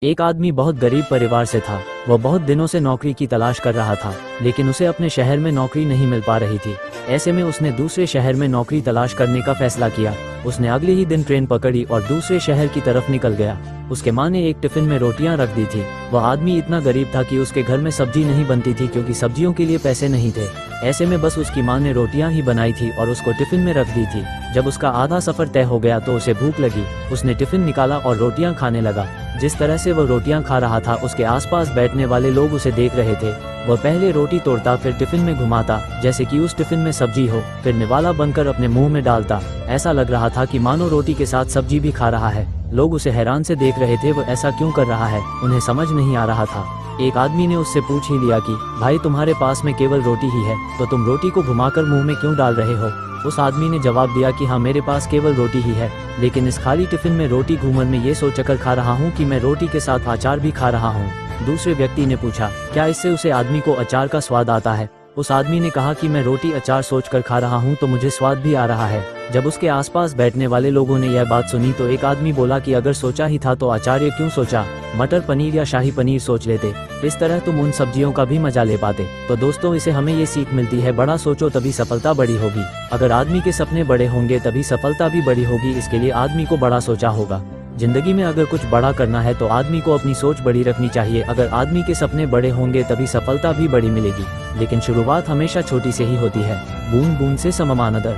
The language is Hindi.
एक आदमी बहुत गरीब परिवार से था। वह बहुत दिनों से नौकरी की तलाश कर रहा था, लेकिन उसे अपने शहर में नौकरी नहीं मिल पा रही थी। ऐसे में उसने दूसरे शहर में नौकरी तलाश करने का फैसला किया। उसने अगले ही दिन ट्रेन पकड़ी और दूसरे शहर की तरफ निकल गया। उसके माँ ने एक टिफिन में रोटियां रख दी थी। वह आदमी इतना गरीब था कि उसके घर में सब्जी नहीं बनती थी, क्योंकि सब्जियों के लिए पैसे नहीं थे। ऐसे में बस उसकी माँ ने रोटियां ही बनाई थी और उसको टिफिन में रख दी थी। जब उसका आधा सफर तय हो गया तो उसे भूख लगी। उसने टिफिन निकाला और रोटियां खाने लगा। जिस तरह से वह रोटियां खा रहा था, उसके आसपास बैठने वाले लोग उसे देख रहे थे। वह पहले रोटी तोड़ता, फिर टिफिन में घुमाता जैसे कि उस टिफिन में सब्जी हो, फिर निवाला बनकर अपने मुंह में डालता। ऐसा लग रहा था कि मानो रोटी के साथ सब्जी भी खा रहा है। लोग उसे हैरान से देख रहे थे, वह ऐसा क्यों कर रहा है, उन्हें समझ नहीं आ रहा था। एक आदमी ने उससे पूछ ही लिया कि भाई, तुम्हारे पास में केवल रोटी ही है, तो तुम रोटी को घुमाकर मुंह में क्यों डाल रहे हो? उस आदमी ने जवाब दिया कि हाँ, मेरे पास केवल रोटी ही है, लेकिन इस खाली टिफिन में रोटी घूमर में ये सोचकर खा रहा हूँ कि मैं रोटी के साथ अचार भी खा रहा हूँ। दूसरे व्यक्ति ने पूछा, क्या इससे उसे आदमी को अचार का स्वाद आता है? उस आदमी ने कहा कि मैं रोटी अचार सोचकर खा रहा हूँ तो मुझे स्वाद भी आ रहा है। जब उसके आसपास बैठने वाले लोगों ने यह बात सुनी तो एक आदमी बोला कि अगर सोचा ही था तो आचार्य क्यों सोचा, मटर पनीर या शाही पनीर सोच लेते, इस तरह तुम उन सब्जियों का भी मजा ले पाते। तो दोस्तों, इसे हमें ये सीख मिलती है, बड़ा सोचो तभी सफलता बड़ी होगी। अगर आदमी के सपने बड़े होंगे तभी सफलता भी बड़ी होगी। इसके लिए आदमी को बड़ा सोचा होगा। जिंदगी में अगर कुछ बड़ा करना है तो आदमी को अपनी सोच बड़ी रखनी चाहिए। अगर आदमी के सपने बड़े होंगे तभी सफलता भी बड़ी मिलेगी। लेकिन शुरुआत हमेशा छोटी से ही होती है। बूंद बूंद से सममान नदर।